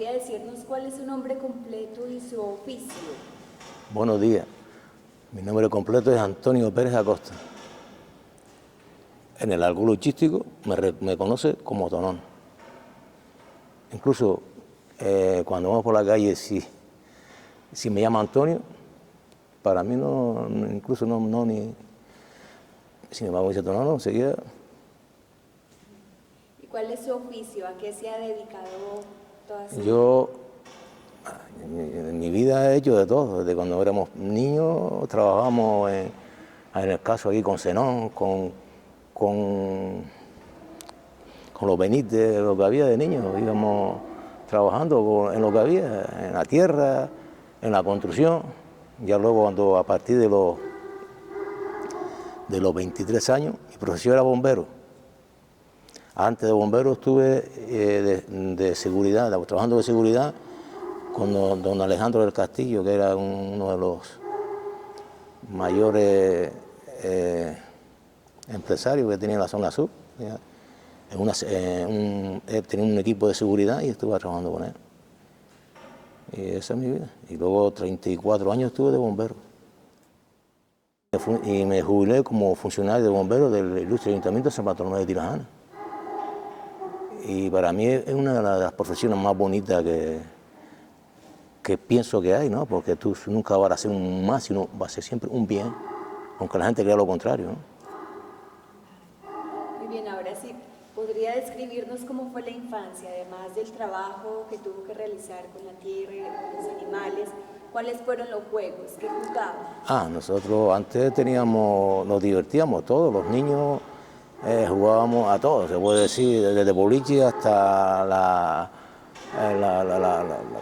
¿Podría decirnos cuál es su nombre completo y su oficio? Buenos días. Mi nombre completo es Antonio Pérez Acosta. En el argot luchístico me conoce como Tonón. Incluso cuando vamos por la calle, si me llama Antonio, para mí no, incluso no ni... Si me va a decir Tonón, no, enseguida... ¿Y cuál es su oficio? ¿A qué se ha dedicado toda su vida? Yo en mi vida he hecho de todo. Desde cuando éramos niños trabajamos en el caso aquí con Zenón, con los Benítez, lo que había de niños. Íbamos trabajando en lo que había, en la tierra, en la construcción. Ya luego cuando a partir de los 23 años, mi profesión era bombero. Antes de bombero estuve de seguridad, trabajando de seguridad con don Alejandro del Castillo, que era uno de los mayores empresarios que tenía en la zona sur. Él tenía un equipo de seguridad y estuve trabajando con él. Y esa es mi vida. Y luego 34 años estuve de bombero. Y me jubilé como funcionario de bombero del ilustre Ayuntamiento de San Bartolomé de Tirajana. Y para mí es una de las profesiones más bonitas que pienso que hay, ¿no? Porque tú nunca vas a hacer un más, sino vas a ser siempre un bien, aunque la gente crea lo contrario, ¿no? Muy bien, ahora sí, ¿podría describirnos cómo fue la infancia, además del trabajo que tuvo que realizar con la tierra, con los animales? ¿Cuáles fueron los juegos que jugaba? Nosotros antes nos divertíamos todos, los niños jugábamos a todo, se puede decir, desde boliche hasta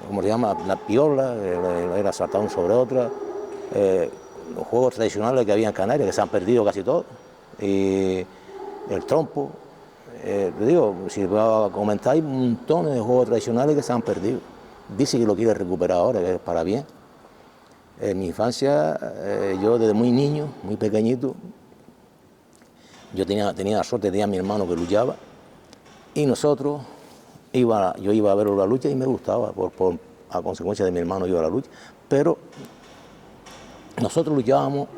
¿cómo se llama? La piola, era saltar uno sobre otra, los juegos tradicionales que había en Canarias, que se han perdido casi todos, y el trompo, te digo, si voy a comentar, hay montones de juegos tradicionales que se han perdido. Dice que lo quiere recuperar ahora, que es para bien. En mi infancia, yo desde muy niño, muy pequeñito, yo tenía la suerte, tenía a mi hermano que luchaba, y nosotros, yo iba a ver la lucha y me gustaba, a consecuencia de mi hermano iba a la lucha, pero nosotros luchábamos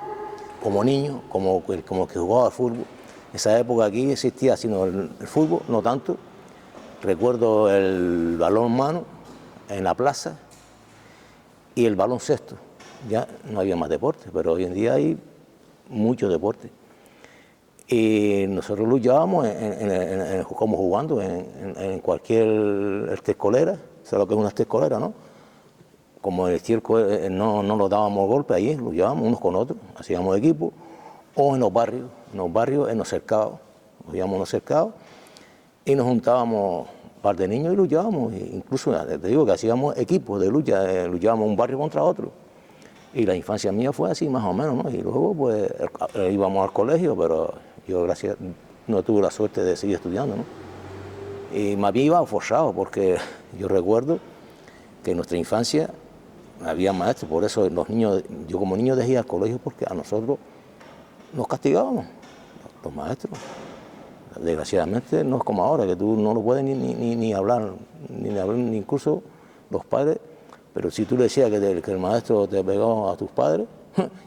como niños, como que jugaba al fútbol. En esa época aquí existía, sino el fútbol, no tanto. Recuerdo el balón mano en la plaza y el baloncesto. Ya no había más deporte, pero hoy en día hay mucho deporte. Y nosotros luchábamos como jugando en cualquier escolera, ¿sabes lo que es una escolera, no? Como el estiércol no nos dábamos golpes allí, luchábamos unos con otros, hacíamos equipo, o en los barrios, en los cercados, íbamos en los cercados y nos juntábamos un par de niños y luchábamos, incluso te digo que hacíamos equipos de lucha, luchábamos un barrio contra otro. Y la infancia mía fue así más o menos, ¿no? Y luego pues íbamos al colegio, pero yo no tuve la suerte de seguir estudiando, ¿no? Y más bien iba forzado, porque yo recuerdo que en nuestra infancia había maestros, por eso yo como niño dejé ir al colegio porque a nosotros nos castigábamos, los maestros. Desgraciadamente no es como ahora, que tú no lo puedes ni hablar, ni incluso los padres. Pero si tú le decías que el maestro te pegó a tus padres,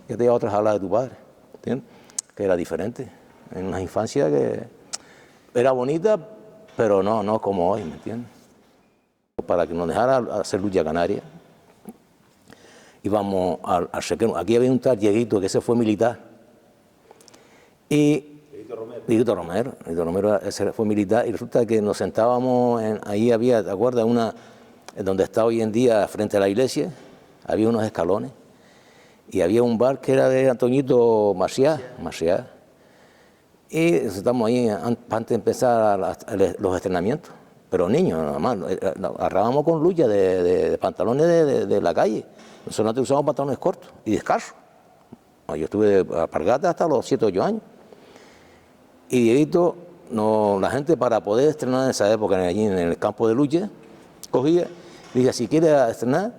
ya te iba a otra jalada de tu padre, ¿entiendes? Que era diferente. En una infancia que era bonita, pero no como hoy, ¿me entiendes? Para que nos dejara hacer lucha canaria, íbamos al Requeno. Aquí había un tal Dieguito, que ese fue militar. Dieguito Romero, ese fue militar, y resulta que nos sentábamos, ahí había, ¿te acuerdas? Donde está hoy en día, frente a la iglesia, había unos escalones, y había un bar que era de Antoñito Marcial. Y estamos ahí antes de empezar los entrenamientos, pero niños nada más, agarrábamos con lucha de pantalones de la calle. Nosotros antes usábamos pantalones cortos y descalzos. Yo estuve de alpargata hasta los 7 o 8 años. Y Dieguito, la gente para poder estrenar en esa época allí en el campo de lucha, cogía, dije, si quiere estrenar,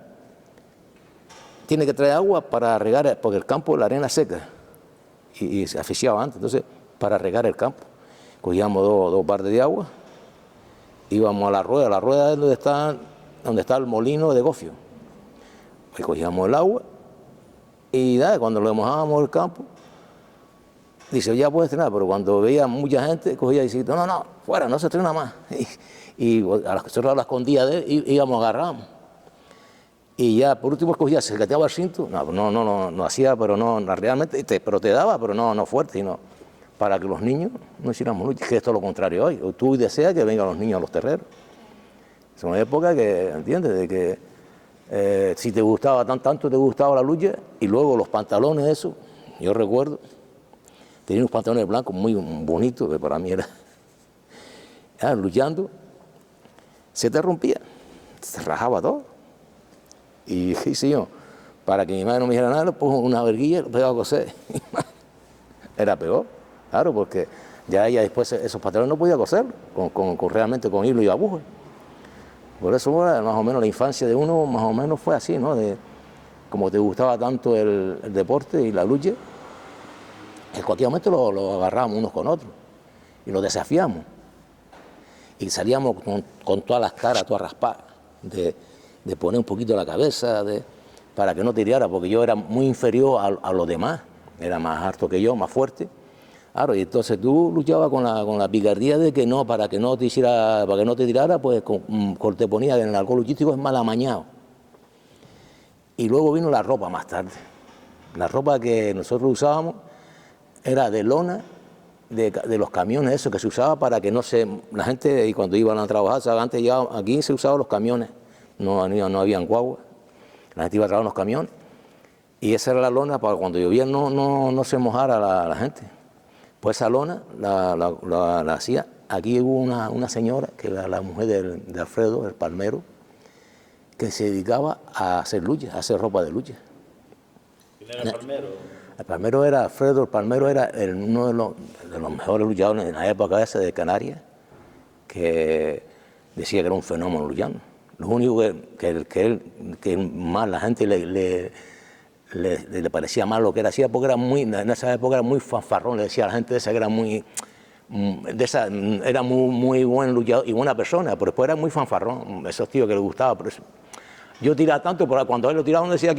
tiene que traer agua para regar, porque el campo, la arena seca, y se asfixiaba antes, entonces, para regar el campo. Cogíamos dos baldes de agua, íbamos a la rueda es donde están donde está el molino de Gofio. Pues cogíamos el agua y nada, cuando lo mojábamos el campo, dice, ya puedes entrenar, pero cuando veía mucha gente, cogía y decía, no, no, fuera, no se entrena más. Y nosotros a la escondida de él íbamos, agarramos. Y ya por último cogía, se cateaba el cinto, no hacía, pero no realmente, pero te daba, pero no fuerte, sino para que los niños no hiciéramos lucha, que esto es lo contrario hoy. Tú deseas que vengan los niños a los terreros. Es una época que, ¿entiendes?, de que si te gustaba, tanto te gustaba la lucha, y luego los pantalones, eso, yo recuerdo, tenía unos pantalones blancos muy bonitos, que para mí era luchando, se te rompía, se rajaba todo. Y ¿qué hice yo? Para que mi madre no me dijera nada, le pongo una verguilla y lo pegaba a coser. Era peor, claro, porque ya ella después esos pantalones no podía coser realmente con hilo y aguja. Por eso más o menos la infancia de uno más o menos fue así, ¿no? Como te gustaba tanto el deporte y la lucha, en cualquier momento lo agarrábamos unos con otros y lo desafiamos. Y salíamos con todas las caras, todas raspadas, de poner un poquito la cabeza, para que no tirara, porque yo era muy inferior a los demás, era más alto que yo, más fuerte. Claro, y entonces tú luchabas con la picardía de que no, para que no te tirara, pues te ponía en el alcohol luchístico es mal amañado. Y luego vino la ropa más tarde. La ropa que nosotros usábamos era de lona, de los camiones, eso que se usaba para que no se... La gente, y cuando iban a trabajar, ¿sabes? Antes ya aquí se usaban los camiones, no habían guagua, la gente iba a trabajar en los camiones, y esa era la lona para cuando llovía no se mojara la gente. Pues esa lona la hacía. Aquí hubo una señora, que era la mujer de Alfredo, el palmero, que se dedicaba a hacer lucha, a hacer ropa de lucha. ¿Quién era el palmero? El palmero era Alfredo, el palmero era uno de los mejores luchadores en la época esa de Canarias, que decía que era un fenómeno luchando. Lo único que más la gente le parecía mal lo que era hacía, porque era en esa época era muy fanfarrón, le decía a la gente esa que era era muy buen luchador y buena persona, pero después era muy fanfarrón, esos tíos que le gustaba. Por eso. Yo tiraba tanto, pero cuando él lo tiraba uno decía,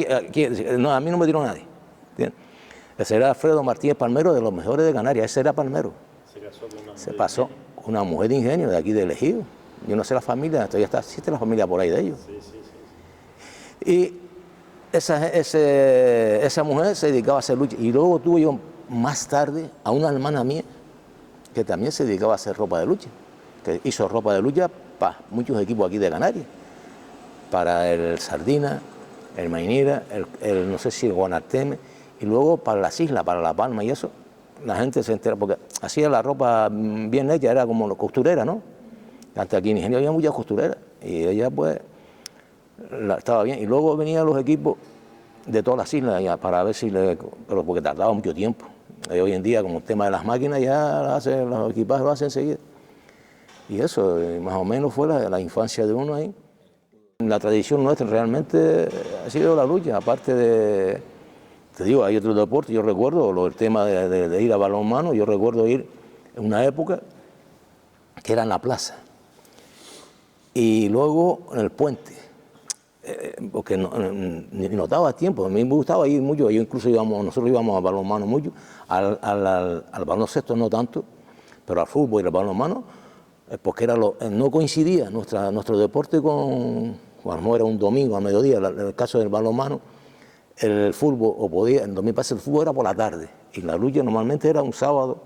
no, a mí no me tiró nadie. ¿Entiendes? Ese era Alfredo Martínez Palmero, de los mejores de Canarias, ese era Palmero. Se casó con una mujer. Se pasó con una mujer de ingenio de aquí de Ejido. Yo no sé la familia, todavía existe la familia por ahí de ellos. Sí. Y esa mujer se dedicaba a hacer lucha. Y luego tuve yo más tarde a una hermana mía que también se dedicaba a hacer ropa de lucha, que hizo ropa de lucha para muchos equipos aquí de Canarias, para el Sardina, el Mainira, no sé si el Guanarteme, y luego para las islas, para La Palma y eso, la gente se entera, porque hacía la ropa bien hecha, era como costurera, ¿no? Antes aquí en Ingenio había muchas costureras, y ella pues estaba bien. Y luego venían los equipos de todas las islas ya, para ver pero porque tardaba mucho tiempo. Hoy en día, como el tema de las máquinas, ya los equipajes lo hacen enseguida. Y eso, más o menos, fue la infancia de uno ahí. La tradición nuestra realmente ha sido la lucha, aparte te digo, hay otros deportes. Yo recuerdo el tema de ir a balonmano, yo recuerdo ir en una época que era en la plaza. Y luego en el puente. Porque ni notaba tiempo, a mí me gustaba ir mucho, nosotros íbamos a balonmano mucho, al baloncesto no tanto, pero al fútbol y al balonmano, porque no coincidía nuestro deporte con, cuando era un domingo a mediodía, en el caso del balonmano, el fútbol, en 2000 el fútbol era por la tarde, y la lucha normalmente era un sábado,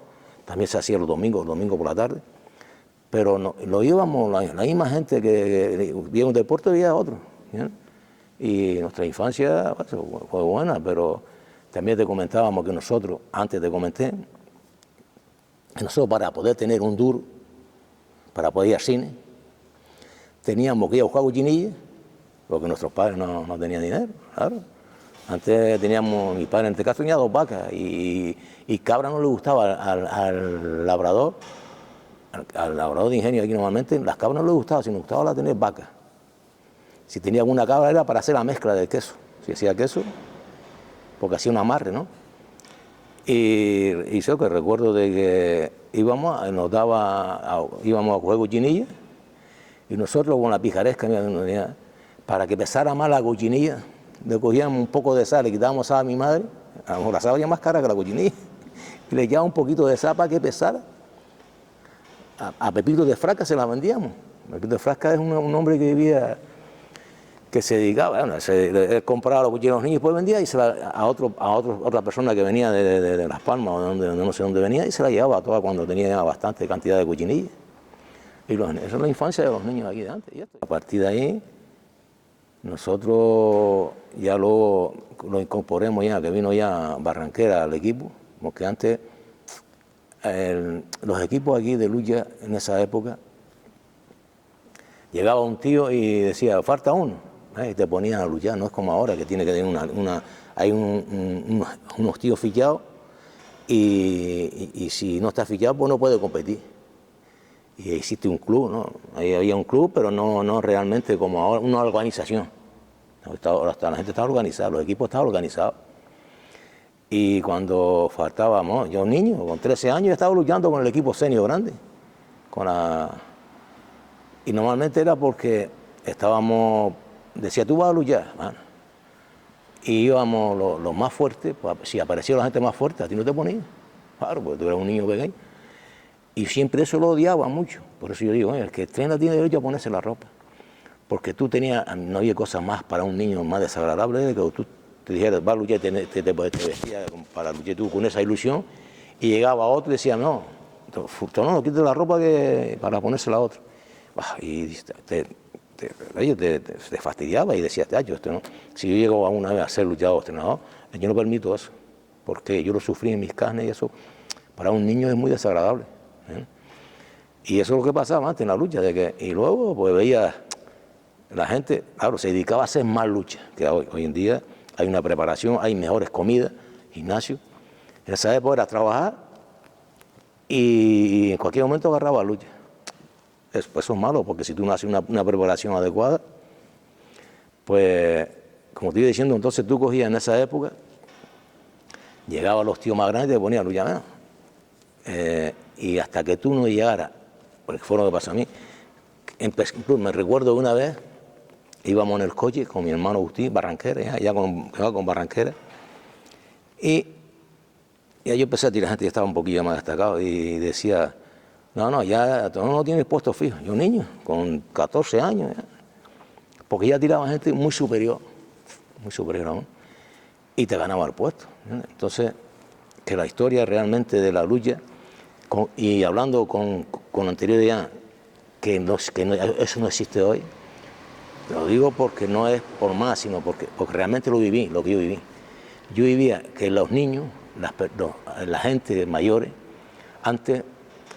también se hacía los domingos por la tarde, pero lo íbamos, la misma gente que veía un deporte veía otro. ¿Bien? Y nuestra infancia fue buena, pero también te comentábamos que nosotros, antes te comenté, que nosotros para poder tener un duro, para poder ir al cine, teníamos que ir a buscar cochinillas, porque nuestros padres no tenían dinero, claro. Antes mi padre en este caso tenía 2 vacas y cabra no le gustaba al labrador, al labrador de ingenio aquí normalmente, las cabras no le gustaba, sino le gustaba tener vacas. Si tenía alguna cabra era para hacer la mezcla del queso. Si hacía queso, porque hacía un amarre, ¿no? Y yo que recuerdo de que íbamos a coger cochinillas y nosotros con la pijaresca para que pesara más la cochinilla, le cogíamos un poco de sal, le quitábamos sal a mi madre, a lo mejor la sal valía más cara que la cochinilla, y le echábamos un poquito de sal para que pesara. A Pepito de Frasca se la vendíamos. Pepito de Frasca es un hombre que vivía, que se dedicaba, bueno, él compraba los cuchillos a los niños y después vendía y se la, a otra persona que venía de Las Palmas o de no sé dónde venía y se la llevaba toda cuando tenía bastante cantidad de cochinillas. Y esa es la infancia de los niños aquí de antes. Y a partir de ahí, nosotros ya luego lo incorporemos ya, que vino ya Barranquera al equipo, porque antes los equipos aquí de lucha en esa época, llegaba un tío y decía, falta uno, y te ponían a luchar, no es como ahora que tiene que tener hay unos tíos fichados y si no está fichado pues no puede competir. Y existe un club, ¿no? Ahí había un club, pero no realmente como ahora, una organización. Ahora la gente estaba organizada, los equipos estaban organizados. Y cuando faltábamos, yo un niño, con 13 años, estaba luchando con el equipo senior grande. Y normalmente era porque estábamos, decía, tú vas a luchar, mano. Y íbamos los más fuertes, pues, si aparecía la gente más fuerte, a ti no te ponían. Claro, porque tú eras un niño pequeño. Y siempre eso lo odiaba mucho. Por eso yo digo, el que entrena tiene derecho a ponerse la ropa. Porque tú no había cosa más para un niño más desagradable de que tú te dijeras, va a luchar, te vestía para luchar tú con esa ilusión, y llegaba otro y decía, no quite la ropa para ponerse la otra. Y te fastidiaba y decías, esto no. Si yo llego a una vez a ser luchador o entrenador, yo no permito eso, porque yo lo sufrí en mis carnes y eso para un niño es muy desagradable. Y eso es lo que pasaba antes en la lucha, y luego pues veía la gente, claro, se dedicaba a hacer más lucha que hoy en día. Hay una preparación, hay mejores comidas, gimnasio. En esa época era trabajar y en cualquier momento agarraba lucha. Eso es malo, porque si tú no haces una preparación adecuada, pues, como te iba diciendo, entonces tú cogías en esa época, llegaban los tíos más grandes y te ponían a luchar. Y hasta que tú no llegaras, porque fue lo que pasó a mí, me recuerdo una vez, íbamos en el coche con mi hermano Agustín, Barranquera, ya con Barranquera, y ya yo empecé a tirar gente, ya estaba un poquillo más destacado, y decía, ya no tienes puesto fijo. Yo niño, con 14 años, ya, porque ya tiraba gente muy superior aún, y te ganaba el puesto. Entonces, que la historia realmente de la lucha, y hablando con anterioridad, que eso no existe hoy, lo digo porque no es por más, sino porque realmente lo viví, lo que yo viví. Yo vivía que los niños, la gente mayores, antes,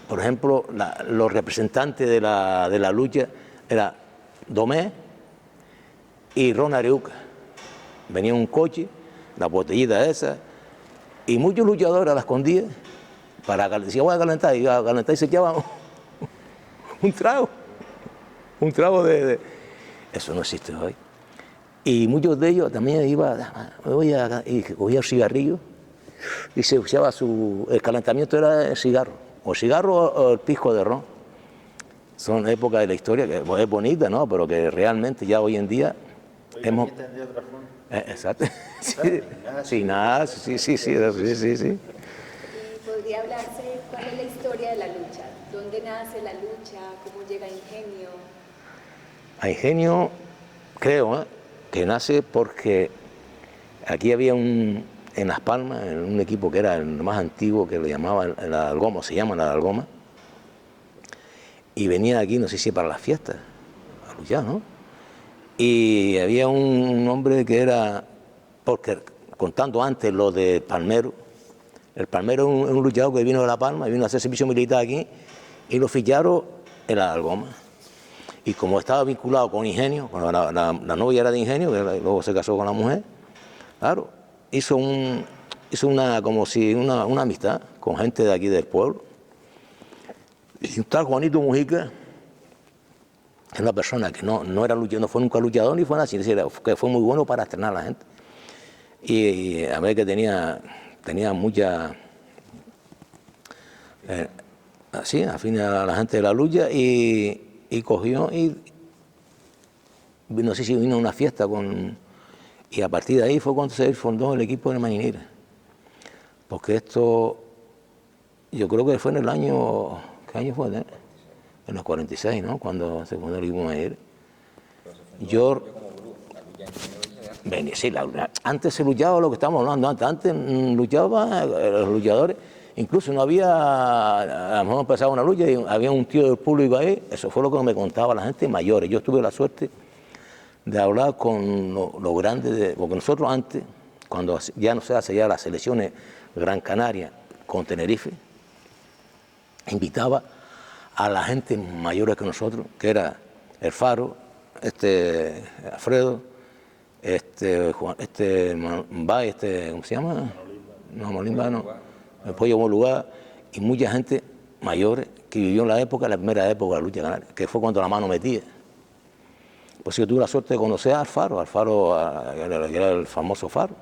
por ejemplo, los representantes de la lucha era Domé y Ron Areuca. Venía un coche, la botellita esa, y muchos luchadores a la escondida, decía, voy a calentar, y se echaban un trago de... Eso no existe hoy. Y muchos de ellos también y cogía el cigarrillo y se usaba el calentamiento era el cigarro o el pisco de ron. Son épocas de la historia que es bonita, ¿no? Pero que realmente ya hoy en día hemos... de otra forma. Exacto. Sin nada, sí. ¿Y podría hablarse cuál es la historia de la lucha? ¿Dónde nace la lucha? ¿Cómo llega Ingenio? A Ingenio, creo, que nace porque aquí había en Las Palmas, un equipo que era el más antiguo, que lo llamaban la Algoma, se llama la Algoma, y venía aquí, no sé si para las fiestas, a luchar, ¿no? Y había un hombre que era, porque contando antes lo de Palmero, el Palmero es un luchador que vino de La Palma, vino a hacer servicio militar aquí, y lo ficharon en la Algoma. Y como estaba vinculado con Ingenio, cuando la novia era de Ingenio, que luego se casó con la mujer, claro, hizo una amistad con gente de aquí del pueblo. Y un tal Juanito Mujica, que es una persona que no era luchador, no fue nunca luchador ni fue nada, sino que fue muy bueno para estrenar a la gente. Y a ver que tenía mucha... así, afín a la gente de la lucha, y cogió y no sé si vino a una fiesta y a partir de ahí fue cuando se fundó el equipo de Marinera. Porque esto, yo creo que fue en el año, ¿qué año fue? En los 46, ¿no? Cuando se fundó el equipo de Marinera. Yo, sí, antes se luchaba lo que estamos hablando, antes luchaban los luchadores, incluso no había, a lo mejor empezaba una lucha y había un tío del público ahí, eso fue lo que me contaba la gente mayores. Yo tuve la suerte de hablar con los grandes, porque nosotros antes, cuando ya no se hace ya las selecciones Gran Canaria con Tenerife, invitaba a la gente mayores que nosotros, que era el Faro, Alfredo, Juan, Mbay, ¿cómo se llama? No, Molimba no. El Pollo Buen Lugar, y mucha gente mayores que vivió en la primera época de la lucha canaria, que fue cuando la mano metía. Pues yo tuve la suerte de conocer al Faro, que era el famoso Faro,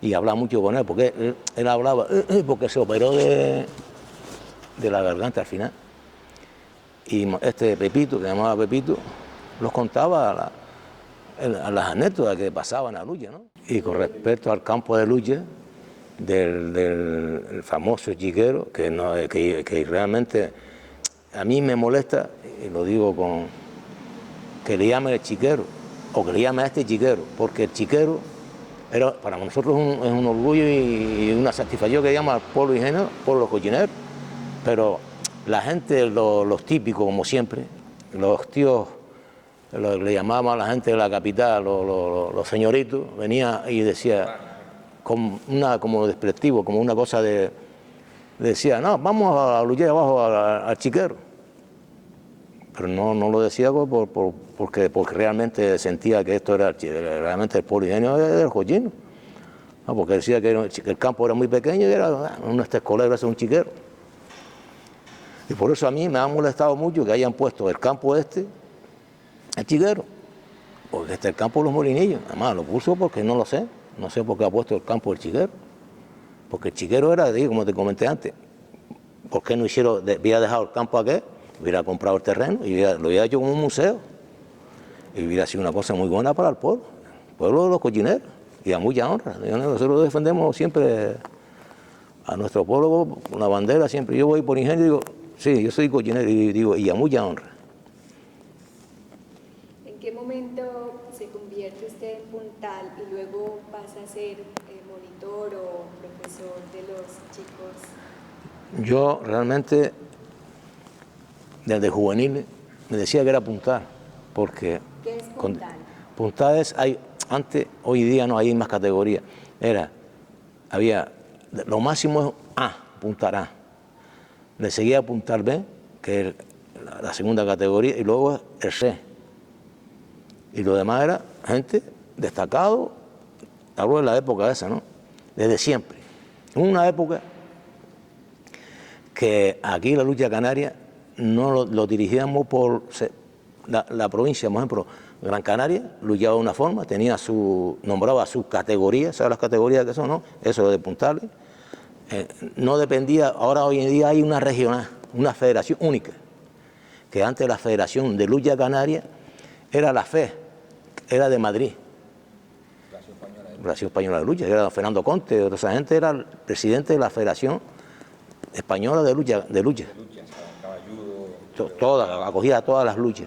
y hablaba mucho con él, porque él hablaba, porque se operó de la garganta al final. Y Pepito, que se llamaba Pepito, los contaba a las anécdotas que pasaban en la lucha, ¿no? Y con respecto al campo de lucha del famoso chiquero, que realmente a mí me molesta, y lo digo que le llame el chiquero, o que le llame a este chiquero, porque el chiquero era para nosotros es un orgullo y una satisfacción que llama al pueblo ingenio, pueblo cochinero, pero la gente, los típicos, como siempre, los tíos, le llamábamos a la gente de la capital, los señoritos, venía y decía, como despectivo, como una cosa decía, no, vamos a luchar abajo al chiquero. Pero no lo decía porque realmente sentía que esto era realmente el pueblo ingenio del cochino. No, porque decía que el campo era muy pequeño y era un escolero, era un chiquero. Y por eso a mí me ha molestado mucho que hayan puesto el campo el chiquero, porque el campo de los molinillos. Además lo puso porque no sé por qué ha puesto el campo del chiquero. Porque el chiquero era, como te comenté antes, ¿por qué no hubiera dejado el campo aquel? Hubiera comprado el terreno y lo hubiera hecho como un museo. Y hubiera sido una cosa muy buena para el pueblo de los cochineros, y a mucha honra. Nosotros defendemos siempre a nuestro pueblo con la bandera, siempre. Yo voy por ingenio y digo, sí, yo soy cochinero, y digo, y a mucha honra. ¿En qué momento se convierte usted en puntal y luego pasa a ser monitor o profesor de los chicos? Yo realmente, desde juvenil, me decía que era puntal, porque... ¿Qué es puntal? Puntal es, antes, hoy día no hay más categorías, lo máximo es A, puntal A, le seguía puntal B, que es la segunda categoría, y luego el C, y lo demás era gente destacado, hablo de la época esa, ¿no? Desde siempre. Una época que aquí la lucha canaria no lo dirigíamos por la provincia, por ejemplo, Gran Canaria luchaba de una forma, nombraba sus categorías, ¿sabes las categorías que son, no? Eso de puntales. No dependía, ahora hoy en día hay una regional, una federación única, que antes la Federación de Lucha Canaria era la FE, era de Madrid. Federación Española de Lucha, que era don Fernando Conte, toda esa gente era el presidente de la Federación Española de Lucha. Acogía todas las luchas.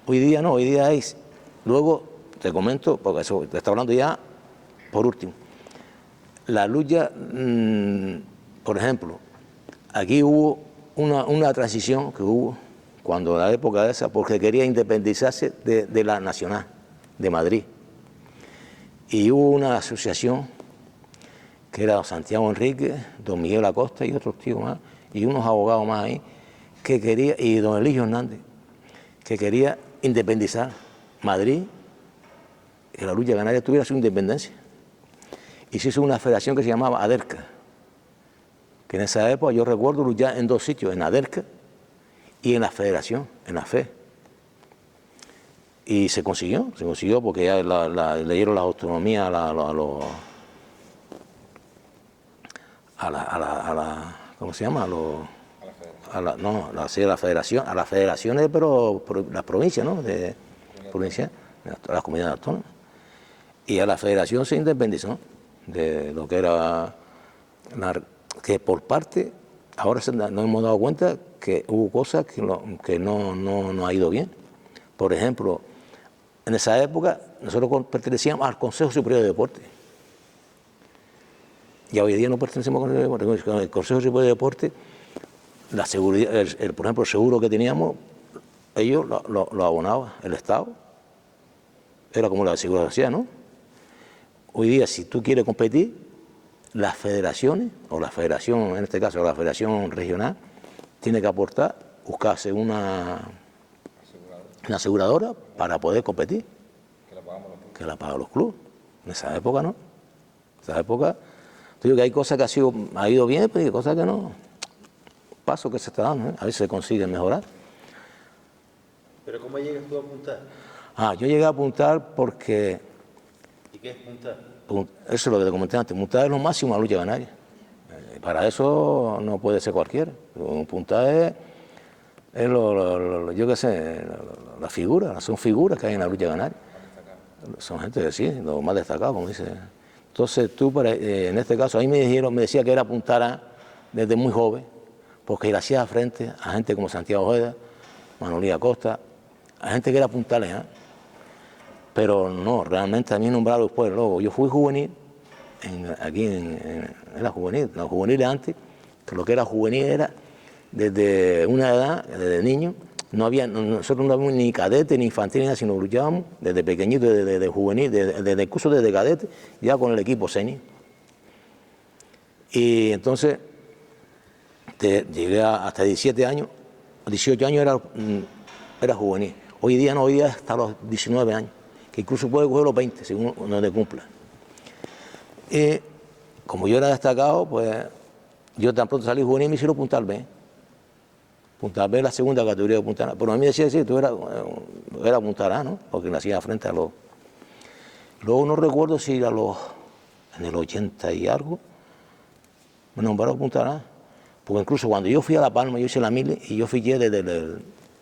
Hoy día no, hoy día es, luego te comento, porque eso te está hablando ya por último, la lucha, por ejemplo, aquí hubo una transición que hubo cuando la época de esa, porque quería independizarse de la Nacional de Madrid, y hubo una asociación que era don Santiago Enrique, don Miguel Acosta y otros tíos más, y unos abogados más ahí, que quería, y don Eligio Hernández, que quería independizar Madrid, que la lucha canaria tuviera su independencia. Y se hizo una federación que se llamaba ADERCA, que en esa época yo recuerdo luchar en dos sitios, en ADERCA y en la federación, en la FE. Y se consiguió porque ya le dieron la autonomía a la ¿cómo se llama? A las federaciones, pero las provincias, ¿no? Provincia, las comunidades autónomas. Y a la federación se independizó de lo que era, que por parte, ahora nos hemos dado cuenta que hubo cosas que no ha ido bien. Por ejemplo, en esa época nosotros pertenecíamos al Consejo Superior de Deporte. Y hoy día no pertenecemos al Consejo Superior de Deporte. Con el Consejo Superior de Deporte, la seguridad, por ejemplo, el seguro que teníamos, ellos lo abonaba el Estado. Era como la seguridad social, ¿no? Hoy día, si tú quieres competir, las federaciones, o la federación, en este caso la federación regional, tiene que aportar, buscarse una aseguradora para poder competir. Que la pagan los clubes. En esa época no. En esa época, te digo que hay cosas que ha ido bien, pero hay cosas que no. Paso que se está dando, ¿eh? A veces se consigue mejorar. ¿Pero cómo llegas tú a apuntar? Yo llegué a apuntar porque... ¿Y qué es apuntar? Eso es lo que te comenté antes. Apuntar es lo máximo a la lucha canaria. Para eso no puede ser cualquiera. Apuntar es yo qué sé, las figuras, son figuras que hay en la lucha canaria. Son gente que sí, lo más destacado, como dice. Entonces tú, en este caso, a mí me decía que era apuntar desde muy joven, porque le hacía frente a gente como Santiago Ojeda, Manolía Costa, a gente que era apuntarle, ¿eh? Pero no, realmente a mí nombrarlo después, luego. Yo fui juvenil, aquí en la juvenil antes, que lo que era juvenil era desde una edad, desde niño, nosotros no habíamos ni cadete ni infantil ni nada, sino luchábamos desde pequeñito, desde juvenil, desde el curso desde cadete, ya con el equipo senior. Y entonces llegué hasta 17 años, 18 años era juvenil. Hoy día no, hoy día hasta los 19 años, que incluso puede coger los 20 según donde cumpla. Y como yo era destacado, pues yo tan pronto salí juvenil me hicieron Puntal B. Puntal B es la segunda categoría de Puntal A. Pero a mí decía, sí, tú eras Puntal A, ¿no? Porque le hacía frente a los... Luego no recuerdo si en el 80 y algo, me nombraron Puntal A. Porque incluso cuando yo fui a La Palma, yo hice la mili y yo fiché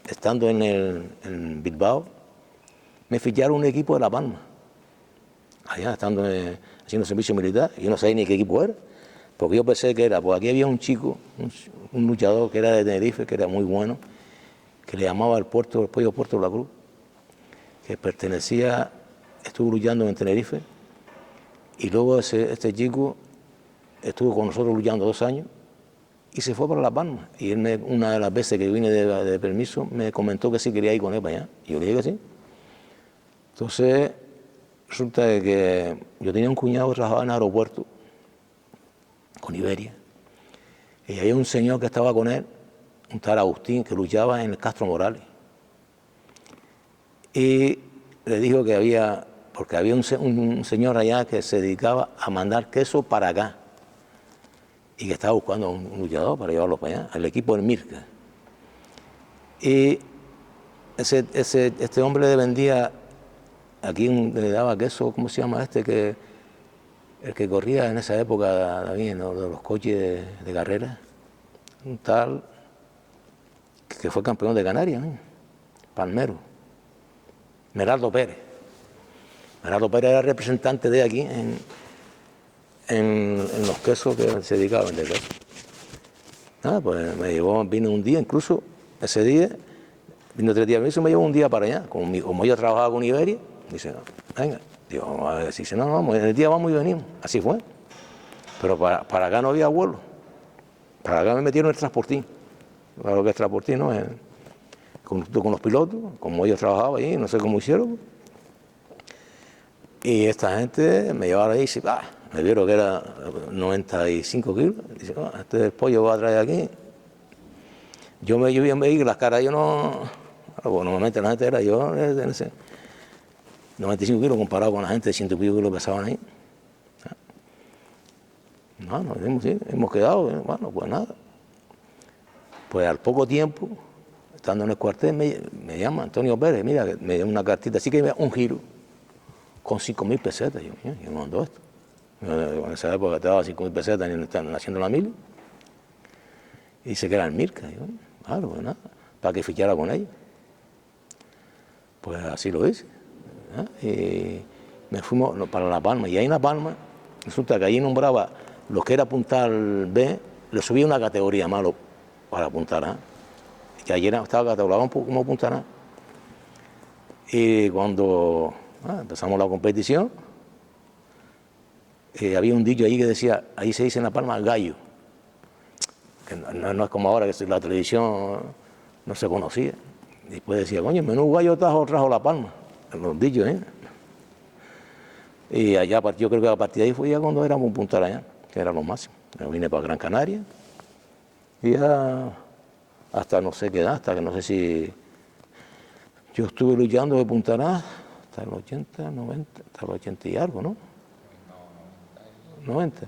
estando en Bilbao, me ficharon un equipo de La Palma. Allá, estando haciendo servicio militar, y yo no sabía ni qué equipo era. Porque yo pensé que era, pues aquí había un chico, un luchador que era de Tenerife, que era muy bueno, que le llamaba el Pollo Puerto de la Cruz, que estuvo luchando en Tenerife, y luego este chico estuvo con nosotros luchando 2 años, y se fue para La Palma. Y él una de las veces que vine de permiso, me comentó que sí quería ir con él para allá, y yo le dije que sí. Entonces, resulta que yo tenía un cuñado que trabajaba en el aeropuerto, con Iberia, y había un señor que estaba con él, un tal Agustín, que luchaba en el Castro Morales, y le dijo que porque había un señor allá que se dedicaba a mandar queso para acá, y que estaba buscando un luchador para llevarlo para allá, al equipo del Mirka. Y este hombre le vendía, aquí le daba queso, ¿cómo se llama el que corría en esa época también, ¿no? De los coches de carrera, un tal que fue campeón de Canarias, ¿no? Palmero, Meraldo Pérez. Meraldo Pérez era representante de aquí en los quesos que se dedicaba a vender queso. Nada, pues vino un día, incluso ese día, vino 3 días, me llevó un día para allá, como yo trabajaba con Iberia, dice, no, venga. Digo, vamos a ver, si no, vamos, en el día vamos y venimos. Así fue. Pero para acá no había vuelo. Para acá me metieron el transportín. Para lo que es transportín, ¿no? Con los pilotos, como ellos trabajaban ahí, no sé cómo hicieron. Y esta gente me llevaron ahí y dice, me vieron que era 95 kilos. Dice, este es el pollo que va a traer aquí. Yo me vi las caras, yo no... Bueno, normalmente la gente era yo, en ese... 95 kilos comparado con la gente de 100 y pico kilos que pesaban ahí. No, hemos quedado, bueno, pues nada. Pues al poco tiempo, estando en el cuartel, me llama Antonio Pérez, mira, me dio una cartita, así que me da un giro con 5.000 pesetas. Yo me mandó esto. En esa época te daba 5.000 pesetas haciendo la mili. Y dice que era el Mirka. Yo, claro, pues nada, para que fichara con ellos. Pues así lo hice. Y me fuimos para La Palma, y ahí en La Palma resulta que allí nombraba los que era puntal B, le subía una categoría malo para puntal A, que ayer estaba catalogado como puntal A. Y cuando empezamos la competición, había un dicho ahí que decía, ahí se dice en La Palma, gallo, que no es como ahora que la televisión no se conocía. Después decía, coño, menudo gallo trajo La Palma, los dichos, ¿eh? Y allá, yo creo que a partir de ahí fue ya cuando éramos un puntal allá, que era lo máximo. Yo vine para Gran Canaria y ya hasta no sé qué edad, hasta que no sé si... Yo estuve luchando de puntal A hasta los 80, 90, hasta los 80 y algo, ¿no? 90.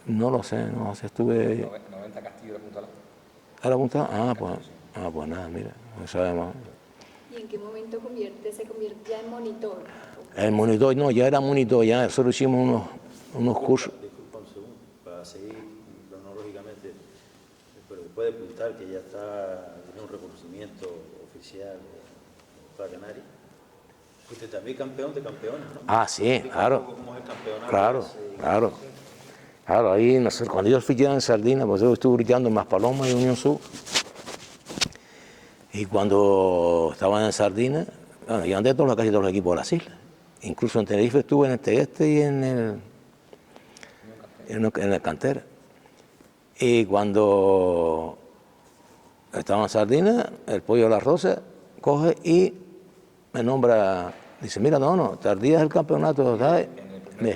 No lo sé, no sé, estuve... 90 Castillo de puntal A. ¿Era puntal A? Pues nada, mira, no sabemos. ¿Y en qué momento se convierte ya en monitor? El monitor, no, ya era monitor, ya nosotros hicimos unos cursos. Disculpa un segundo, para seguir cronológicamente, pero después de puntal, que ya tiene un reconocimiento oficial para Canarias, fuiste también campeón de campeones, ¿no? Ah, sí, claro. ¿Cómo es el campeonato? Claro, ahí nosotros, cuando yo fui ya en Sardina, pues yo estuve brillando en Maspalomas y Unión Sur. Y cuando estaba en Sardina, bueno, yo andé casi todos los equipos de las islas. Incluso en Tenerife estuve en el Tegueste y en el Cantera. Y cuando estaba en Sardina, el Pollo de la Rosa coge y me nombra, dice, mira, no, Tardía es el campeonato, ¿sabes? Me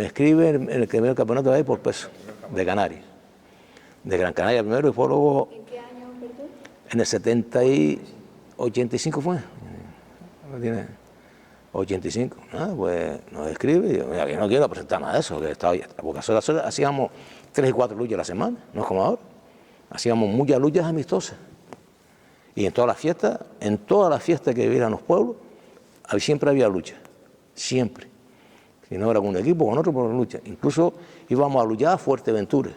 escribe el primer campeonato de ahí por peso, de Canarias. De Gran Canaria primero y fue luego... ¿En qué año, perdón? En el 70 y 85 fue. ¿No tiene? 85. Pues nos escribe y yo, mira, que no quiero presentar nada de eso, que estaba, porque nosotros hacíamos 3 y 4 luchas a la semana, no es como ahora. Hacíamos muchas luchas amistosas. Y en todas las fiestas que hubiera en los pueblos, siempre había lucha. Siempre. Si no era con un equipo, con otro, por lucha. Incluso íbamos a luchar a Fuerteventura.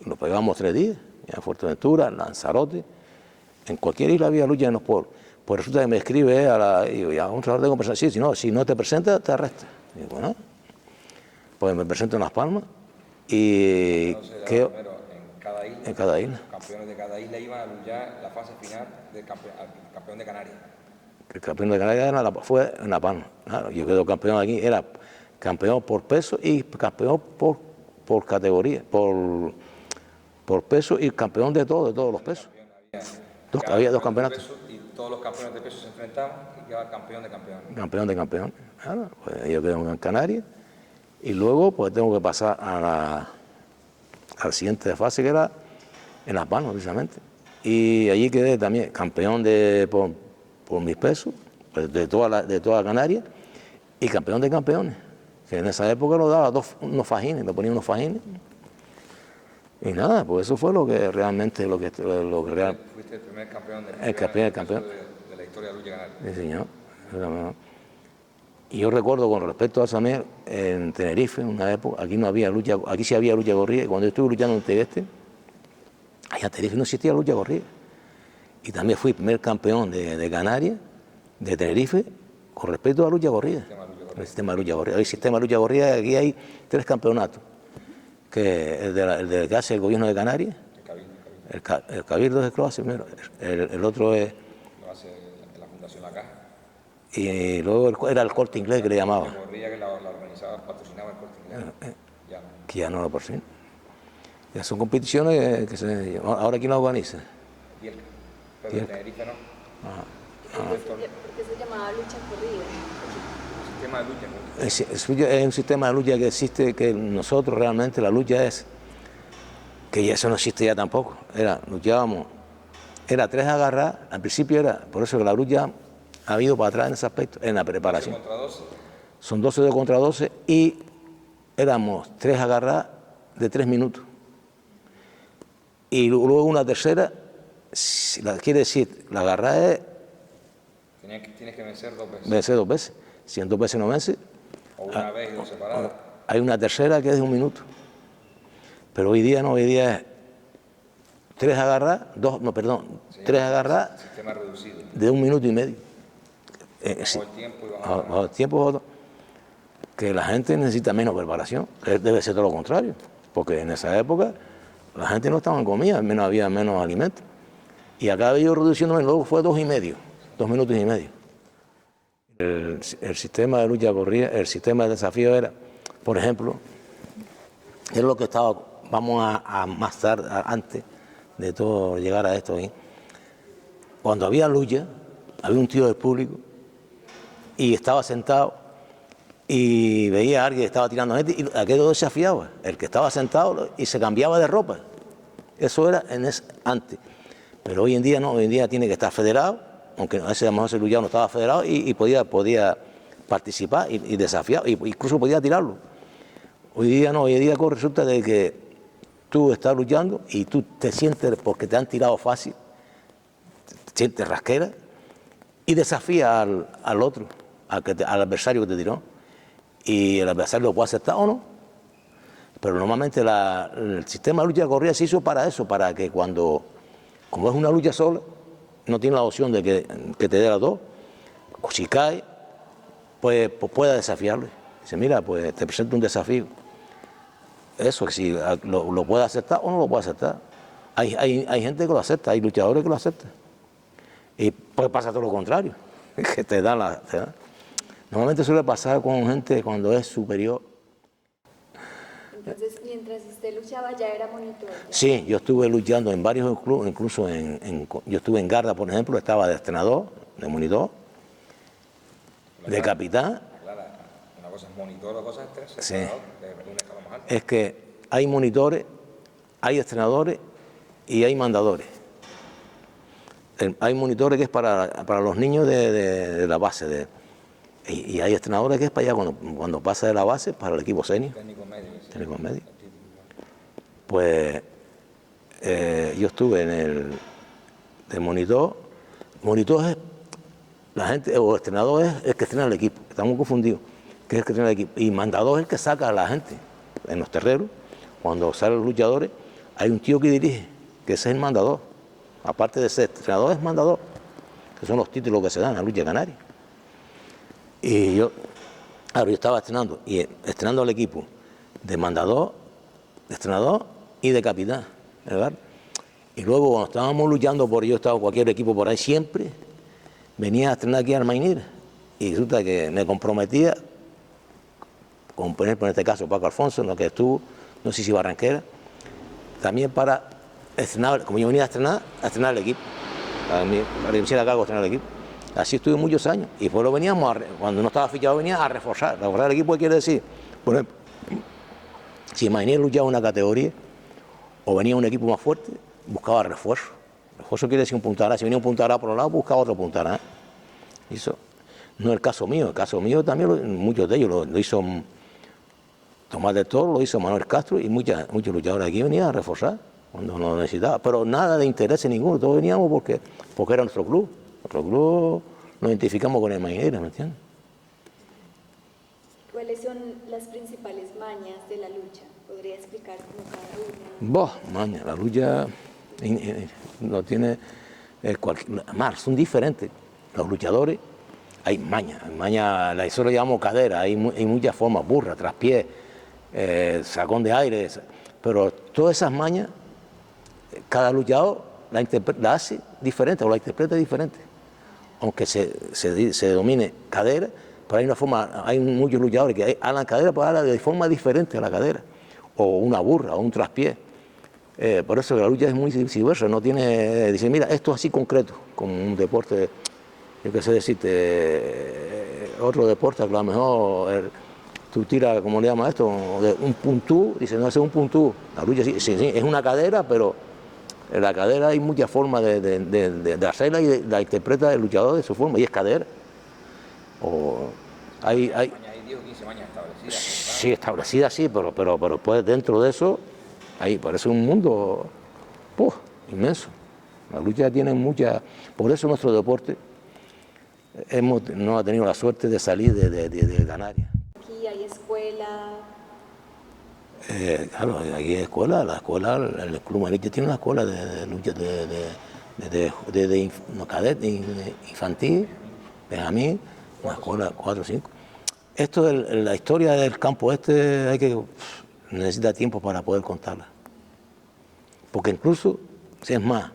Nos pegábamos 3 días, en Fuerteventura, en Lanzarote, en cualquier isla había lucha en los pueblos. Pues resulta que me escribe y a un trabajador de conversación, si no te presentas, te arrestas. Y digo, bueno, pues me presento en Las Palmas y Primero, en cada isla. Los campeones de cada isla iban a luchar la fase final del campeón de Canarias. El campeón de Canarias fue en La Palma. Claro, yo quedé campeón aquí, era campeón por peso y campeón por categoría, por peso y campeón de todos los pesos. Había 2 campeonatos. Y todos los campeones de peso se enfrentaban y quedaba campeón de campeones. Campeón de campeones. Claro, pues yo quedé en Canarias y luego pues tengo que pasar al siguiente fase que era en Las Palmas precisamente. Y allí quedé también campeón por mis pesos, pues, de toda Canarias y campeón de campeones. Que en esa época lo daba unos fajines, me ponía unos fajines. Y nada, pues eso fue lo que realmente, Fuiste el primer campeón de la historia de lucha canaria. Sí, señor. Y yo recuerdo con respecto a Samer, en Tenerife, en una época, aquí no había lucha, aquí sí había lucha corrida, y cuando yo estuve luchando en Tegueste, allá en Tenerife no existía lucha corrida. Y también fui primer campeón de Canarias, de Tenerife, con respecto a la lucha corrida. El sistema de lucha corrida. El sistema de lucha corrida, aquí hay 3 campeonatos. Que el que hace el gobierno de Canarias, el Cabildo es el que lo hace primero, el otro es... Lo hace la Fundación La Caja. Y luego era el Corte Inglés que le llamaba. La corrida que la organizaba, patrocinaba el Corte Inglés. Que ya no lo patrocina. Ya son competiciones que ahora ¿quién la organiza? Bielka. Pero en Tenerife no. ¿Por qué se llamaba lucha corrida? Sistema de lucha. Es un sistema de lucha que existe, que nosotros realmente la lucha es, que ya eso no existe ya tampoco. Luchábamos, era 3 agarradas, al principio era, por eso que la lucha ha ido para atrás en ese aspecto, en la preparación. 12 contra 12. Son 12 contra 12 y éramos 3 agarradas de 3 minutos. Y luego una tercera, quiere decir, la agarrada es... Tienes que vencer 2 veces. Vencer 2 veces. Si en 2 veces no vence... O una vez y 2 separadas. Hay una tercera que es de 1 minuto. Pero hoy día no, hoy día es 3 agarradas, 2, no, perdón, 3 agarradas Sistema reducido. de 1 minuto y medio. Bajo el tiempo y Bajo el tiempo, que la gente necesita menos preparación. Debe ser todo lo contrario, porque en esa época la gente no estaba en comida, menos había menos alimentos. Y acá había ido reduciéndome, luego fue 2 y medio, 2 minutos y medio. El sistema de lucha corría, el sistema de desafío era, por ejemplo, es lo que estaba, vamos a más tarde, antes de todo llegar a esto, cuando había lucha, había un tío del público y estaba sentado y veía a alguien que estaba tirando gente y aquello desafiaba, el que estaba sentado y se cambiaba de ropa. Eso era antes. Pero hoy en día no, hoy en día tiene que estar federado, aunque a veces a lo mejor ese luchador no estaba federado y podía participar y desafiar, incluso podía tirarlo. Hoy día no, hoy en día resulta de que tú estás luchando y tú te sientes, porque te han tirado fácil, te sientes rasquera y desafías al otro, al adversario que te tiró. Y el adversario lo puede aceptar o no. Pero normalmente el sistema de lucha de corrida se hizo para eso, para que como es una lucha sola, no tiene la opción de que te dé las dos, o si cae, pues pueda desafiarlo. Dice, mira, pues te presento un desafío. Eso, que si lo puede aceptar o no lo puede aceptar. Hay gente que lo acepta, hay luchadores que lo aceptan. Y puede pasar todo lo contrario, que te dan. Normalmente suele pasar con gente cuando es superior. Entonces, mientras usted luchaba, ya era monitor. Sí, yo estuve luchando en varios clubes, incluso yo estuve en Garda, por ejemplo, estaba de entrenador, de monitor, de capitán. Claro, una cosa es monitor, otra cosa es Sí. entrenador, de un escalón más alto. Es que hay monitores, hay entrenadores y hay mandadores. Hay monitores que es para los niños de la base, y hay entrenadores que es para allá cuando pasa de la base para el equipo senior. Técnico medio. Sí. Técnico medio. Pues yo estuve de monitor. Monitor es la gente, o entrenador es el que entrena el equipo, estamos confundidos, que es el que entrena el equipo. Y mandador es el que saca a la gente en los terreros. Cuando salen los luchadores, hay un tío que dirige, que ese es el mandador. Aparte de ser entrenador, es mandador, que son los títulos que se dan en la lucha canaria. Y yo estaba estrenando al equipo de mandador, de entrenador y de capitán, ¿verdad? Y luego cuando estábamos luchando yo estaba cualquier equipo por ahí, siempre venía a estrenar aquí al Mainir. Y resulta que me comprometía con, por ejemplo, en este caso Paco Alfonso, en lo que estuvo, no sé si Barranquera, también para estrenar, como yo venía a estrenar el equipo, para que me hiciera cargo de estrenar el equipo. Así estuve muchos años y después cuando no estaba fichado venía a reforzar. Reforzar el equipo, ¿qué quiere decir? Por ejemplo, si Mainir luchaba una categoría o venía un equipo más fuerte, buscaba refuerzo. Refuerzo quiere decir un puntará. Si venía un puntará por un lado, buscaba otro puntará. Eso no es el caso mío. El caso mío también, muchos de ellos lo hizo Tomás de Toro, lo hizo Manuel Castro y muchos luchadores aquí venían a reforzar cuando lo necesitaba. Pero nada de interés ninguno, todos veníamos porque era nuestro club. Nuestro club nos identificamos con el Mainir, ¿me entiendes? ¿Cuáles son las principales mañas de la lucha? ¿Podría explicar como cada una? Maña, la lucha no tiene son diferentes. Los luchadores, hay maña, eso lo llamamos cadera, hay muchas formas, burra, traspié, sacón de aire, pero todas esas mañas, cada luchador la hace diferente o la interpreta diferente. Aunque se domine cadera, pero hay muchos luchadores que hablan cadera, pero hablan de forma diferente a la cadera, o una burra, o un traspié. Por eso la lucha es muy diversa, no tiene, dice, mira, esto es así concreto, como un deporte, yo qué sé decirte, otro deporte que a lo mejor tú tiras, ¿cómo le llamas esto? De un puntú, dice, no, ese es un puntú. La lucha sí, es una cadera, pero en la cadera hay muchas formas de hacerla y la interpreta el luchador de su forma, y es cadera. Hay 10 o 15 mañas establecidas. Sí, establecidas sí, pero pues dentro de eso, parece un mundo inmenso. La lucha tiene por eso nuestro deporte no ha tenido la suerte de salir de Canarias. Aquí hay escuela. Claro, aquí hay escuela, el Club Manrique tiene una escuela de lucha no, cadete, infantil, Benjamín, una escuela 4 o 5. Esto, la historia del campo necesita tiempo para poder contarla. Porque incluso, si es más,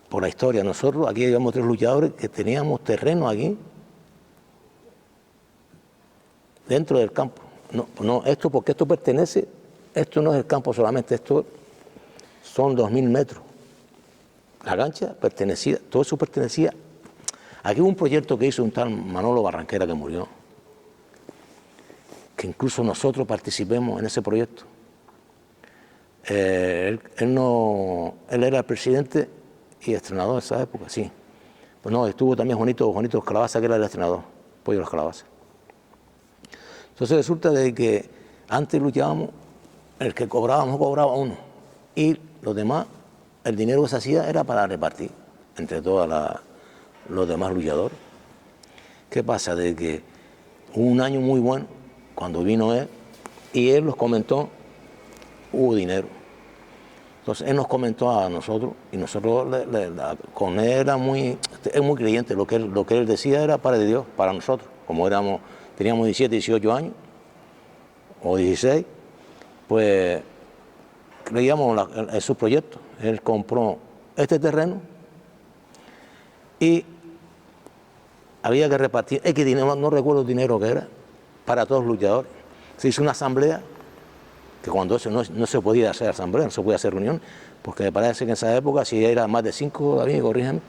por la historia, nosotros aquí habíamos 3 luchadores que teníamos terreno aquí, dentro del campo. No, esto porque esto pertenece, esto no es el campo solamente, esto son 2000 metros. La cancha pertenecía, todo eso pertenecía. Aquí hubo un proyecto que hizo un tal Manolo Barranquera que murió, que incluso nosotros participemos en ese proyecto. Él era el presidente y entrenador de esa época, sí. Pues no, estuvo también Juanito Calabaza, que era el entrenador, Pollo Los Calabazas. Entonces resulta de que antes luchábamos, el que cobrábamos cobraba uno, y los demás, el dinero que se hacía era para repartir entre todos los demás luchadores. ¿Qué pasa? De que hubo un año muy bueno, cuando vino él, y él nos comentó, hubo dinero. Entonces él nos comentó a nosotros, y nosotros con él era muy creyente, lo que él decía era para de Dios, para nosotros, como teníamos 17, 18 años, o 16, pues creíamos en su proyecto. Él compró este terreno y había que repartir X dinero, no recuerdo el dinero que era, para todos los luchadores. Se hizo una asamblea, que cuando eso no se podía hacer asamblea, no se podía hacer reunión, porque me parece que en esa época, si era más de 5, David, corrígeme,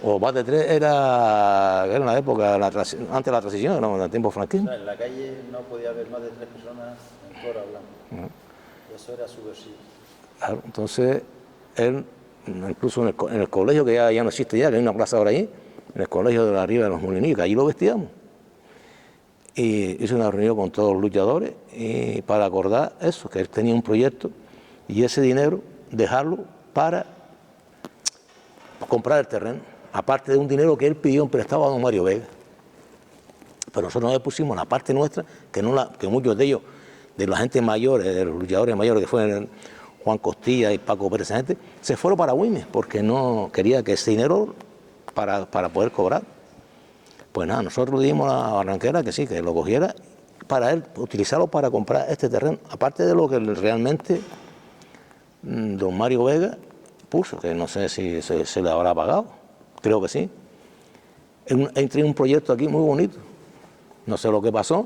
o más de 3, era en la época, antes de la transición, no, en el tiempo franquismo. O sea, en la calle no podía haber más de 3 personas en coro hablando. Eso era subversivo. Claro, entonces, él, incluso en el colegio, que ya no existe ya, que hay una plaza ahora allí, en el colegio de arriba de los Molinillos, que allí lo vestíamos. Y hizo una reunión con todos los luchadores y para acordar eso, que él tenía un proyecto y ese dinero dejarlo para comprar el terreno, aparte de un dinero que él pidió en prestado a don Mario Vega. Pero nosotros no le pusimos la parte nuestra, que muchos de ellos, de la gente mayor, de los luchadores mayores que fueron Juan Costilla y Paco Pérez, esa gente, se fueron para Güemes porque no quería que ese dinero para poder cobrar. Pues nada, nosotros le dimos a Barranquera que sí, que lo cogiera para él, utilizarlo para comprar este terreno, aparte de lo que realmente don Mario Vega puso, que no sé si se le habrá pagado, creo que sí. Él tiene un proyecto aquí muy bonito, no sé lo que pasó,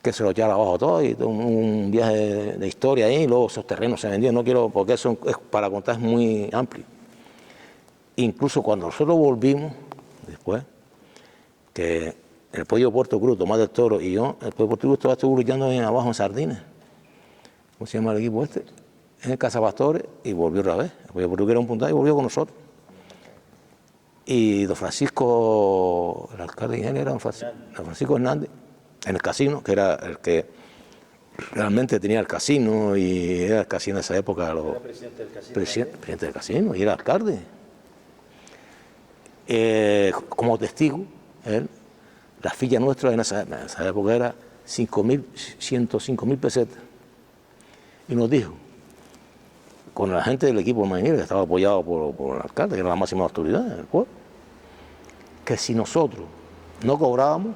que se lo echaron abajo todo, y un viaje de historia ahí, y luego esos terrenos se vendieron, no quiero, porque eso es, para contar es muy amplio. Incluso cuando nosotros volvimos, después, que el Pollo Puerto Cruz, Tomás del Toro y yo, el Pollo Puerto Cruz estuvo luchando abajo en Sardines. ¿Cómo se llama el equipo este? En el Cazapastores, y volvió otra vez. El Pollo Puerto Cruz era un puntado y volvió con nosotros. Y don Francisco, el alcalde de Ingenio era don Francisco Hernández, en el casino, que era el que realmente tenía el casino, y era el casino en esa época. Era presidente del casino. Presidente del casino, y era alcalde. Como testigo, la ficha nuestra en esa época era 105.000 pesetas. Y nos dijo, con la gente del equipo Mañera, que estaba apoyado por el alcalde, que era la máxima autoridad del pueblo, que si nosotros no cobrábamos,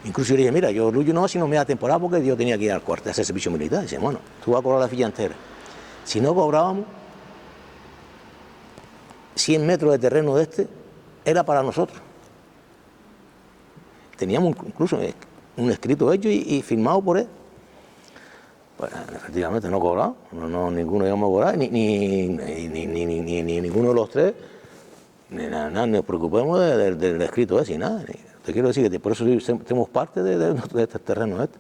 incluso yo le dije, mira, yo no, si no me da temporada porque yo tenía que ir al cuartel a hacer servicio militar. Y dice, bueno, tú vas a cobrar la ficha entera. Si no cobrábamos, 100 metros de terreno de este era para nosotros. Teníamos incluso un escrito hecho y firmado por él. Pues efectivamente no cobramos, ninguno íbamos a cobrar, ni ninguno de los tres, ni nada, nos preocupemos del escrito ese y nada. Te quiero decir que por eso somos parte de este terreno este.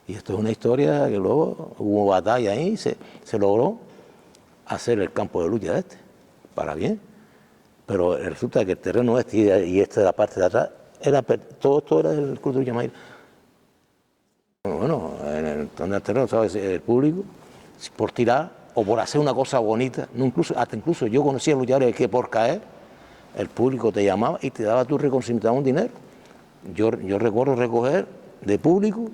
Y esto es una historia que luego hubo batalla ahí y se logró hacer el campo de lucha este, para bien. Pero resulta que el terreno este y esta de la parte de atrás, todo esto era del Club de Lucha Mañera. Bueno, en el terreno, ¿sabes? El público, por tirar o por hacer una cosa bonita, hasta incluso yo conocía a luchadores que por caer, el público te llamaba y te daba tu reconocimiento, un dinero. Yo recuerdo recoger de público,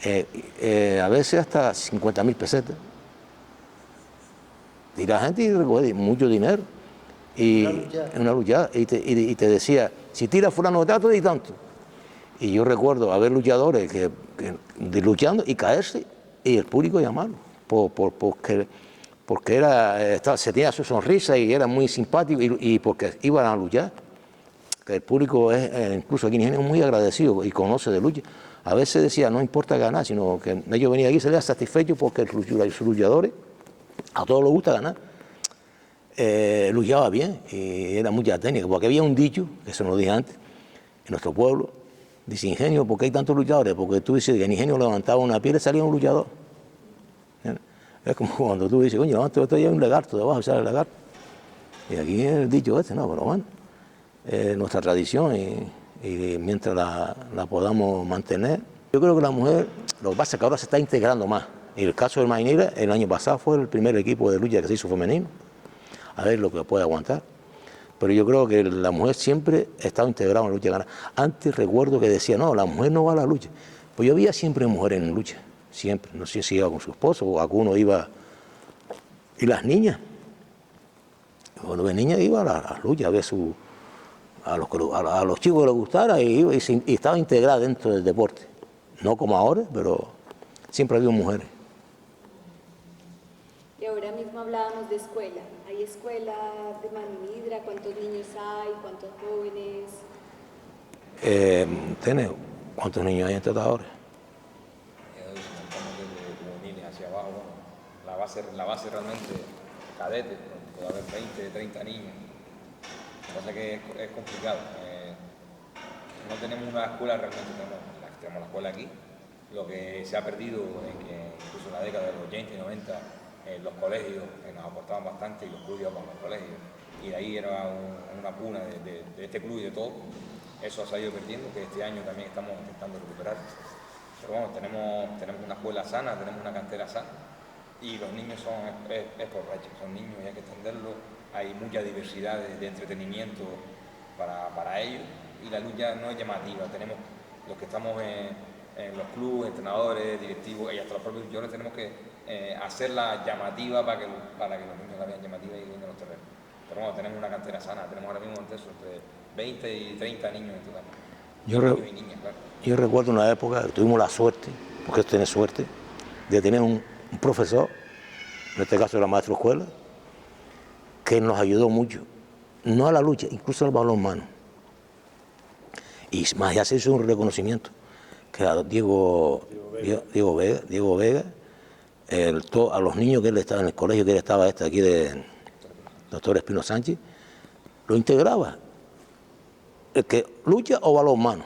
a veces hasta 50.000 pesetas. Y la gente recoge mucho dinero. Y una lucha. Y te decía, si tira fulano de tanto y tanto. Y yo recuerdo haber luchadores luchando y caerse y el público llamarlo, porque se tenía su sonrisa y era muy simpático y porque iban a luchar. Que el público es, incluso aquí en Ingenio, muy agradecido y conoce de lucha. A veces decía, no importa ganar, sino que ellos venían aquí y salían satisfechos porque sus luchadores, a todos les gusta ganar. Luchaba bien y era mucha técnica, porque había un dicho, que se nos lo dije antes, en nuestro pueblo, dice: Ingenio, ¿por qué hay tantos luchadores? Porque tú dices que en Ingenio levantaba una piedra y salía un luchador. Es como cuando tú dices, coño, esto hay un lagarto, debajo y sale el lagarto. Y aquí es el dicho no, pero bueno, nuestra tradición y mientras la podamos mantener. Yo creo que la mujer, lo que pasa es que ahora se está integrando más. Y el caso del Mainira, el año pasado fue el primer equipo de lucha que se hizo femenino. A ver lo que puede aguantar. Pero yo creo que la mujer siempre ha estado integrada en la lucha de ganar. Antes recuerdo que decía, no, la mujer no va a la lucha. Pues yo veía siempre mujeres en lucha, siempre. No sé si iba con su esposo o alguno iba. Y las niñas. Cuando ven niñas iba a las luchas, a ver a los chicos que les gustara y estaba integrada dentro del deporte. No como ahora, pero siempre ha habido mujeres. Y ahora mismo hablábamos de escuela. ¿Hay escuela de Manidra? ¿Cuántos niños hay? ¿Cuántos jóvenes? ¿Cuántos niños hay en total ahora? Desde juveniles hacia abajo, la base realmente cadete, puede haber 20, 30 niños. Lo que pasa es que es complicado. No tenemos una escuela realmente, tenemos la escuela aquí. Lo que se ha perdido es que incluso en la década de los 80 y 90 los colegios nos aportaban bastante y los clubes íbamos a los colegios. Y de ahí era una cuna de este club y de todo. Eso se ha ido perdiendo, que este año también estamos intentando recuperar. Pero bueno, tenemos una escuela sana, tenemos una cantera sana y los niños es por rachas, son niños y hay que extenderlo. Hay mucha diversidad de entretenimiento para ellos y la lucha no es llamativa. Tenemos los que estamos en los clubes, entrenadores, directivos y hasta los propios luchadores tenemos que hacerla llamativa para que los niños la vean llamativa y vengan a los terrenos. Pero bueno, tenemos una cantera sana, tenemos ahora mismo entre 20 y 30 niños en total. Y niñas, claro. Yo recuerdo una época que tuvimos la suerte, porque esto tiene suerte, de tener un profesor, en este caso era maestro de escuela, que nos ayudó mucho, no a la lucha, incluso al balonmano. Y más ya se hizo un reconocimiento, que a Diego Vega, a los niños que él estaba en el colegio, que él estaba aquí de Doctor Espino Sánchez, lo integraba. El que lucha o balonmano.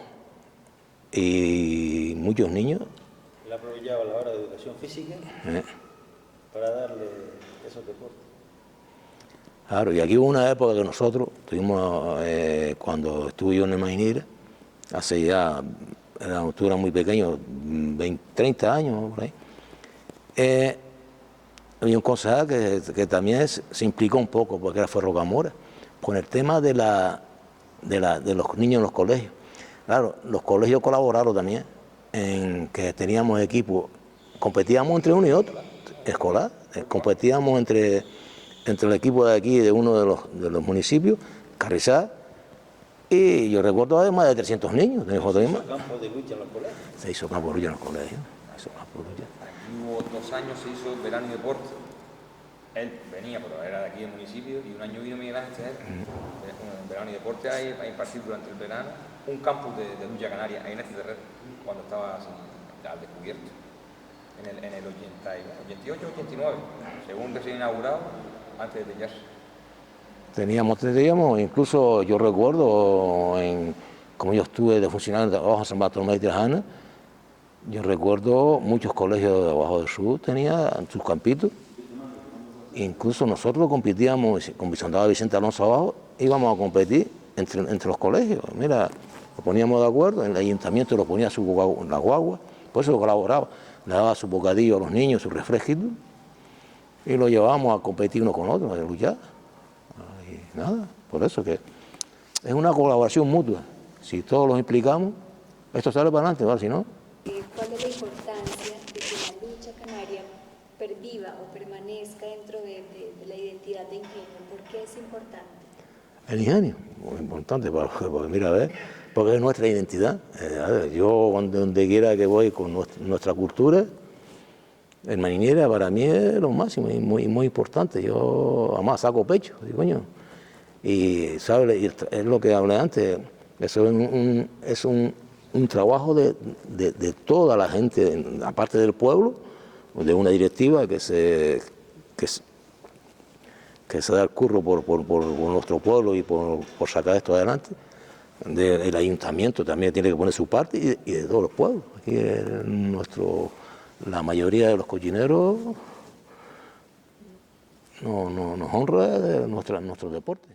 Y muchos niños. Él aprovechaba la hora de educación física para darle esos deportes. Claro, y aquí hubo una época que nosotros tuvimos, cuando estuve yo en el Mainira, hace ya, tú eras muy pequeño, 30 años, por ahí, había un concejal que también se implicó un poco, porque era Rocamora, con el tema de los niños en los colegios. Claro, los colegios colaboraron también en que teníamos equipos, competíamos entre uno y otro, escolar, competíamos entre el equipo de aquí, de uno de los municipios, Carrizal, y yo recuerdo además de 300 niños. ¿Se hizo campo de lucha en los colegios? Se hizo campo de lucha en los colegios. Aquí hubo 2 años, se hizo verano y deporte. Él venía, pero era de aquí del municipio, y un año vino Miguel Ángel. En verano y deporte hay impartir durante el verano un campus de lucha canaria ahí en este terreno, cuando estaba al descubierto, en el 88, 89, según recién inaugurado, antes de tellarse. Teníamos, incluso yo recuerdo, como yo estuve de funcionario de abajo en San Bartolomé de Tirajana, yo recuerdo muchos colegios de abajo del sur tenían sus campitos. Incluso nosotros competíamos, con Vicente Alonso abajo, íbamos a competir entre los colegios. Mira, nos poníamos de acuerdo, el ayuntamiento lo ponía la guagua, por eso lo colaboraba, le daba su bocadillo a los niños, su refresquito, y lo llevábamos a competir uno con otro, a luchar. Y nada, por eso que es una colaboración mutua. Si todos los implicamos, esto sale para adelante, ¿vale? Si no... ¿Cuál es la importancia de que la lucha canaria perviva o permanezca dentro de la identidad de Ingenio? ¿Por qué es importante? El ingenio, muy importante, porque mira, a ver, porque es nuestra identidad. A ver, yo donde quiera que voy con nuestra cultura, el marinera para mí es lo máximo y muy importante. Yo además saco pecho, digo, coño. Y, ¿sabes? Y es lo que hablé antes, eso es un trabajo de toda la gente, aparte del pueblo, de una directiva que se da el curro por nuestro pueblo y por sacar esto adelante. El ayuntamiento también tiene que poner su parte y de todos los pueblos. Aquí la mayoría de los cocineros nos honra de nuestro deporte.